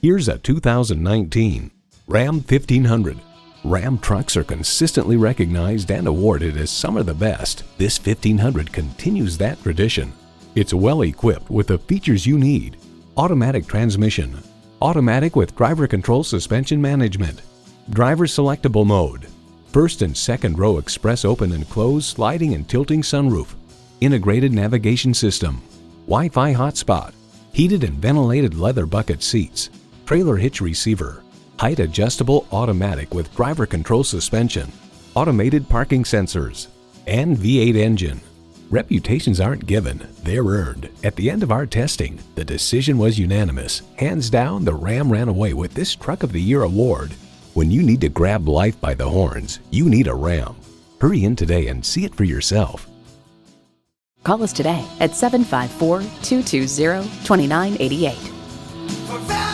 Here's a 2019 Ram 1500. Ram trucks are consistently recognized and awarded as some of the best. This 1500 continues that tradition. It's well equipped with the features you need: automatic transmission, automatic with driver control suspension management, driver selectable mode, first and second row express open and close sliding and tilting sunroof, integrated navigation system, Wi-Fi hotspot, heated and ventilated leather bucket seats, trailer hitch receiver, height adjustable automatic with driver control suspension, automated parking sensors, and V8 engine. Reputations aren't given, they're earned. At the end of our testing, the decision was unanimous. Hands down, the Ram ran away with this Truck of the Year award. When you need to grab life by the horns, you need a Ram. Hurry in today and see it for yourself. Call us today at 754-220-2988.